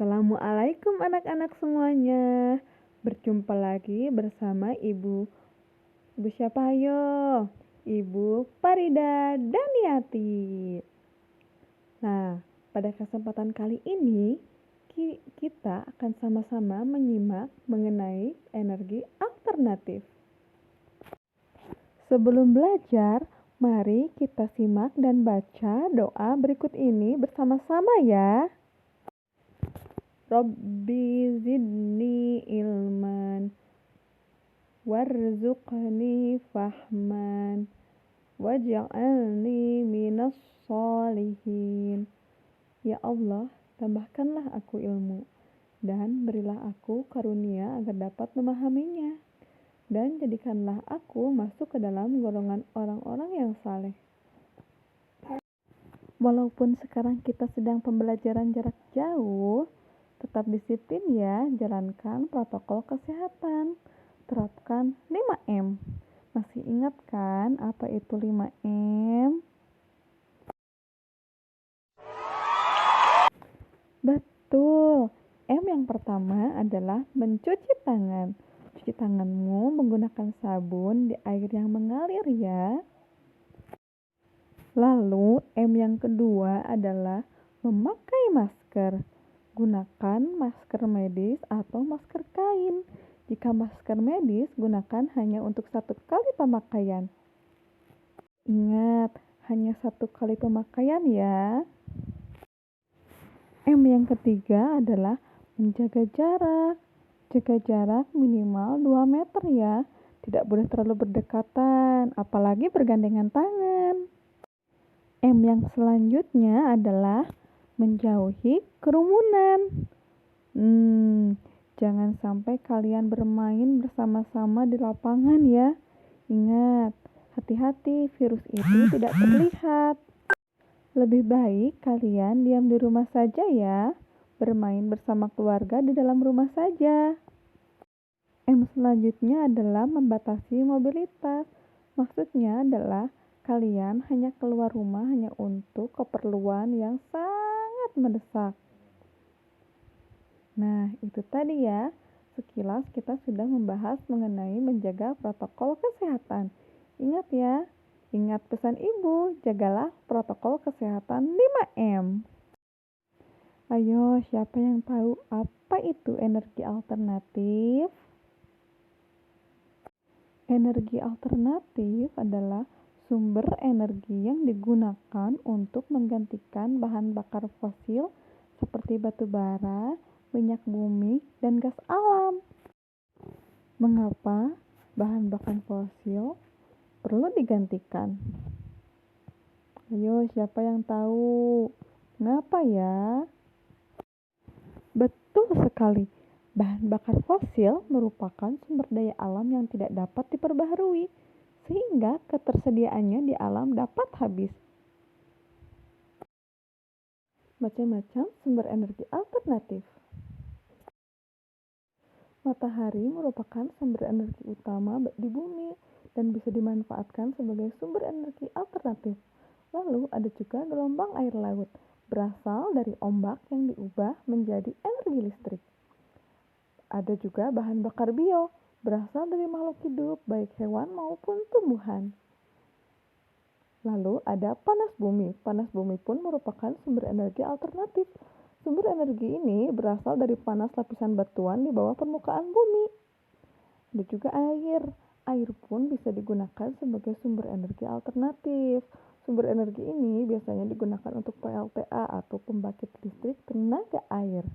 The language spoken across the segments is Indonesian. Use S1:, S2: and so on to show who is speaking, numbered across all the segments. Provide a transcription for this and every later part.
S1: Assalamualaikum anak-anak semuanya. Berjumpa lagi bersama Ibu siapa ayo? Ibu Farida Daniati. Nah, pada kesempatan kali ini kita akan sama-sama menyimak mengenai energi alternatif. Sebelum belajar, mari kita simak dan baca doa berikut ini bersama-sama ya. Rabbi zidni ilman warzuqni fahman waj'alni minas sholihin. Ya Allah, tambahkanlah aku ilmu dan berilah aku karunia agar dapat memahaminya, dan jadikanlah aku masuk ke dalam golongan orang-orang yang saleh. Walaupun sekarang kita sedang pembelajaran jarak jauh, tetap disiplin ya, jalankan protokol kesehatan. Terapkan 5M. Masih ingat kan apa itu 5M? Betul. M yang pertama adalah mencuci tangan. Cuci tanganmu menggunakan sabun di air yang mengalir ya. Lalu M yang kedua adalah memakai masker. Gunakan masker medis atau masker kain. Jika masker medis, gunakan hanya untuk 1 kali pemakaian. Ingat, hanya 1 kali pemakaian ya. M yang ketiga adalah menjaga jarak. Jaga jarak minimal 2 meter ya. Tidak boleh terlalu berdekatan, apalagi bergandengan tangan. M yang selanjutnya adalah menjauhi kerumunan. Jangan sampai kalian bermain bersama-sama di lapangan ya. Ingat, hati-hati, virus itu tidak terlihat. Lebih baik kalian diam di rumah saja ya. Bermain bersama keluarga di dalam rumah saja. M selanjutnya adalah membatasi mobilitas. Maksudnya adalah kalian hanya keluar rumah hanya untuk keperluan yang sangat mendesak. Nah, itu tadi ya. Sekilas kita sudah membahas mengenai menjaga protokol kesehatan. Ingat ya, ingat pesan ibu, jagalah protokol kesehatan 5M. Ayo, siapa yang tahu apa itu energi alternatif? Energi alternatif adalah sumber energi yang digunakan untuk menggantikan bahan bakar fosil seperti batu bara, minyak bumi, dan gas alam. Mengapa bahan bakar fosil perlu digantikan? Ayo, siapa yang tahu? Mengapa ya? Betul sekali. Bahan bakar fosil merupakan sumber daya alam yang tidak dapat diperbaharui, sehingga ketersediaannya di alam dapat habis. Macam-macam sumber energi alternatif. Matahari merupakan sumber energi utama di bumi dan bisa dimanfaatkan sebagai sumber energi alternatif. Lalu ada juga gelombang air laut, berasal dari ombak yang diubah menjadi energi listrik. Ada juga bahan bakar bio, berasal dari makhluk hidup, baik hewan maupun tumbuhan. Lalu ada panas bumi. Panas bumi pun merupakan sumber energi alternatif. Sumber energi ini berasal dari panas lapisan batuan di bawah permukaan bumi. Ada juga air. Air pun bisa digunakan sebagai sumber energi alternatif. Sumber energi ini biasanya digunakan untuk PLTA atau pembangkit listrik tenaga air.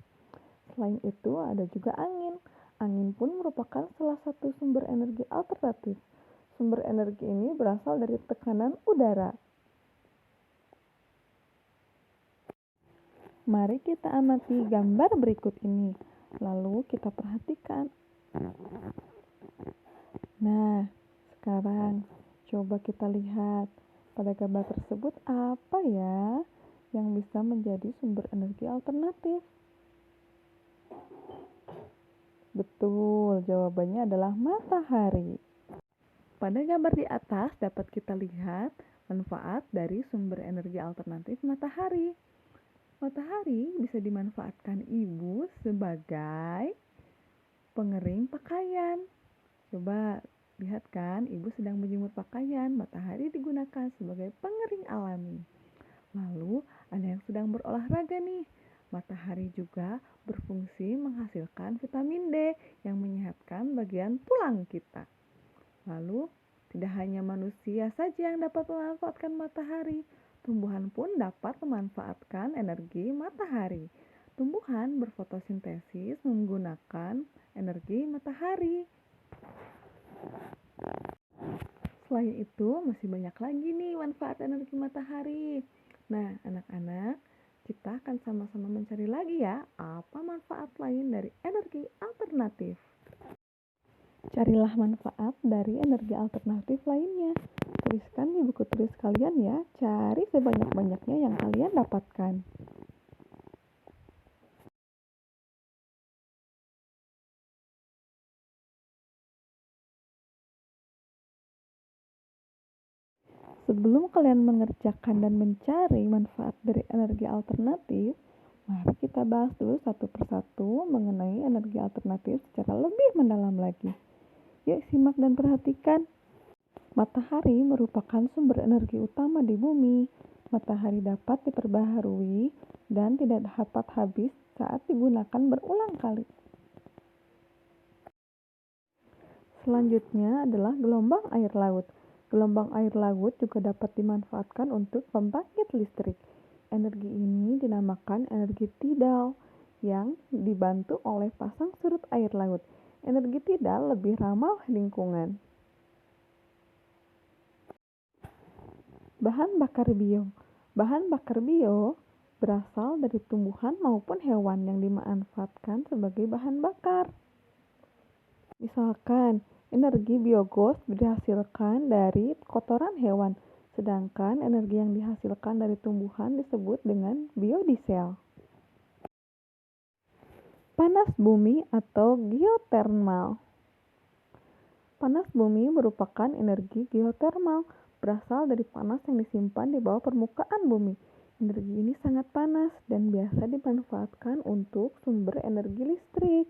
S1: Selain itu ada juga angin. Angin pun merupakan salah satu sumber energi alternatif. Sumber energi ini berasal dari tekanan udara. Mari kita amati gambar berikut ini. Lalu kita perhatikan. Nah, sekarang coba kita lihat pada gambar tersebut apa ya yang bisa menjadi sumber energi alternatif. Betul, jawabannya adalah matahari. Pada gambar di atas dapat kita lihat manfaat dari sumber energi alternatif matahari. Matahari bisa dimanfaatkan ibu sebagai pengering pakaian. Coba lihat kan, ibu sedang menjemur pakaian, matahari digunakan sebagai pengering alami. Lalu ada yang sedang berolahraga nih. Matahari juga berfungsi menghasilkan vitamin D yang menyehatkan bagian tulang kita. Lalu tidak hanya manusia saja yang dapat memanfaatkan matahari, tumbuhan pun dapat memanfaatkan energi matahari. Tumbuhan berfotosintesis menggunakan energi matahari. Selain itu, masih banyak lagi nih manfaat energi matahari. Nah, anak-anak, kita akan sama-sama mencari lagi ya, apa manfaat lain dari energi alternatif. Carilah manfaat dari energi alternatif lainnya. Tuliskan di buku tulis kalian ya, cari sebanyak-banyaknya yang kalian dapatkan. Sebelum kalian mengerjakan dan mencari manfaat dari energi alternatif, mari kita bahas dulu satu persatu mengenai energi alternatif secara lebih mendalam lagi. Yuk simak dan perhatikan. Matahari merupakan sumber energi utama di bumi. Matahari dapat diperbaharui dan tidak dapat habis saat digunakan berulang kali. Selanjutnya adalah gelombang air laut. Gelombang air laut juga dapat dimanfaatkan untuk pembangkit listrik. Energi ini dinamakan energi tidal yang dibantu oleh pasang surut air laut. Energi tidal lebih ramah lingkungan. Bahan bakar bio. Bahan bakar bio berasal dari tumbuhan maupun hewan yang dimanfaatkan sebagai bahan bakar. Misalkan, energi biogas dihasilkan dari kotoran hewan, sedangkan energi yang dihasilkan dari tumbuhan disebut dengan biodiesel. Panas bumi atau geotermal. Panas bumi merupakan energi geotermal, berasal dari panas yang disimpan di bawah permukaan bumi. Energi ini sangat panas dan biasa dimanfaatkan untuk sumber energi listrik.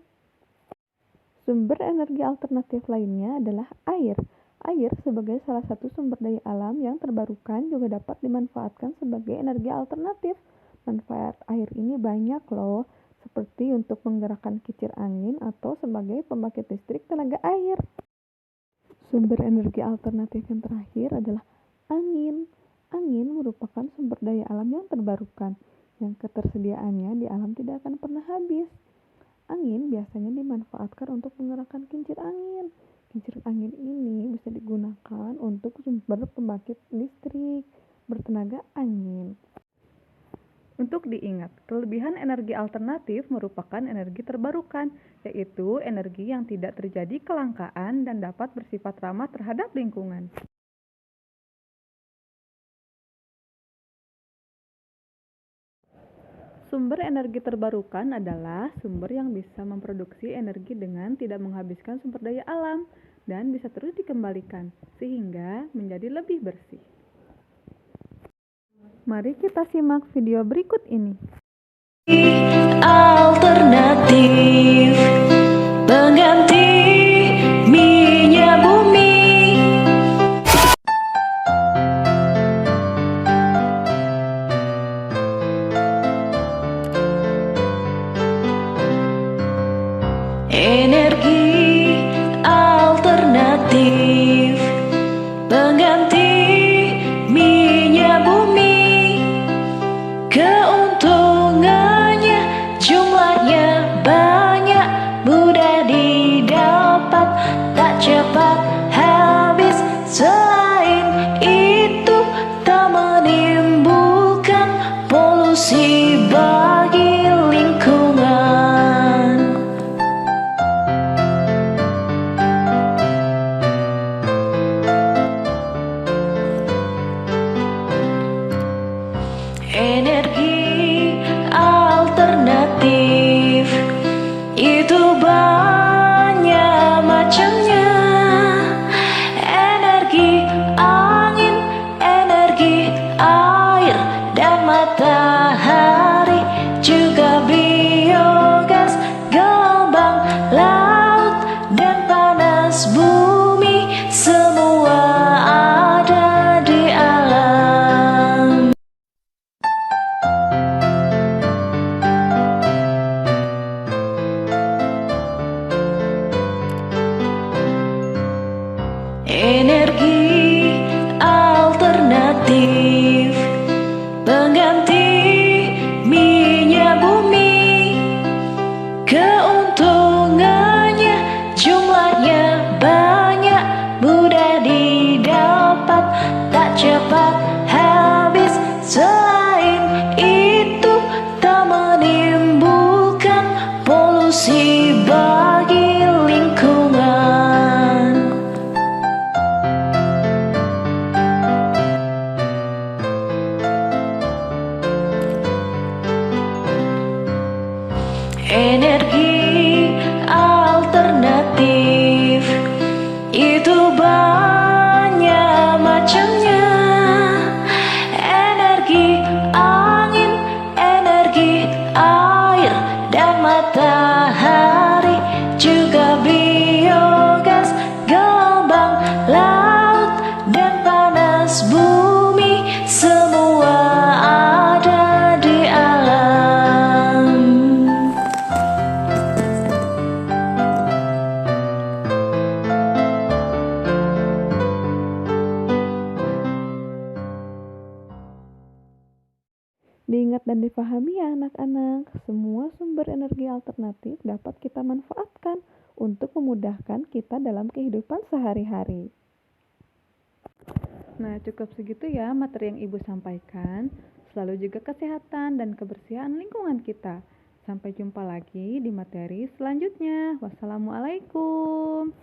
S1: Sumber energi alternatif lainnya adalah air. Air sebagai salah satu sumber daya alam yang terbarukan juga dapat dimanfaatkan sebagai energi alternatif. Manfaat air ini banyak loh, seperti untuk menggerakkan kincir angin atau sebagai pembangkit listrik tenaga air. Sumber energi alternatif yang terakhir adalah angin. Angin merupakan sumber daya alam yang terbarukan, yang ketersediaannya di alam tidak akan pernah habis. Angin biasanya dimanfaatkan untuk menggerakkan kincir angin. Kincir angin ini bisa digunakan untuk sumber pembangkit listrik bertenaga angin. Untuk diingat, kelebihan energi alternatif merupakan energi terbarukan, yaitu energi yang tidak terjadi kelangkaan dan dapat bersifat ramah terhadap lingkungan. Sumber energi terbarukan adalah sumber yang bisa memproduksi energi dengan tidak menghabiskan sumber daya alam dan bisa terus dikembalikan, sehingga menjadi lebih bersih. Mari kita simak video berikut ini.
S2: Alternatif pengganti minyak bumi. Energi alternatif pengganti minyak bumi. Keuntungannya jumlahnya banyak, mudah didapat, tak cepat habis. Selain itu tak menimbulkan polusi bagi lingkungan. Energi alternatif itu banyak macamnya. Energi angin, energi air, dan matahari. energi alternatif itu banyak macamnya. Energi angin, energi air dan matahari, juga biogas, gelombang laut dan panas bumi, semua ada di alam.
S1: Diingat dan dipahami ya anak-anak, semua sumber energi alternatif dapat kita manfaatkan untuk memudahkan kita dalam kehidupan sehari-hari. Nah, cukup segitu ya materi yang Ibu sampaikan. Selalu jaga kesehatan dan kebersihan lingkungan kita. Sampai jumpa lagi di materi selanjutnya. Wassalamualaikum.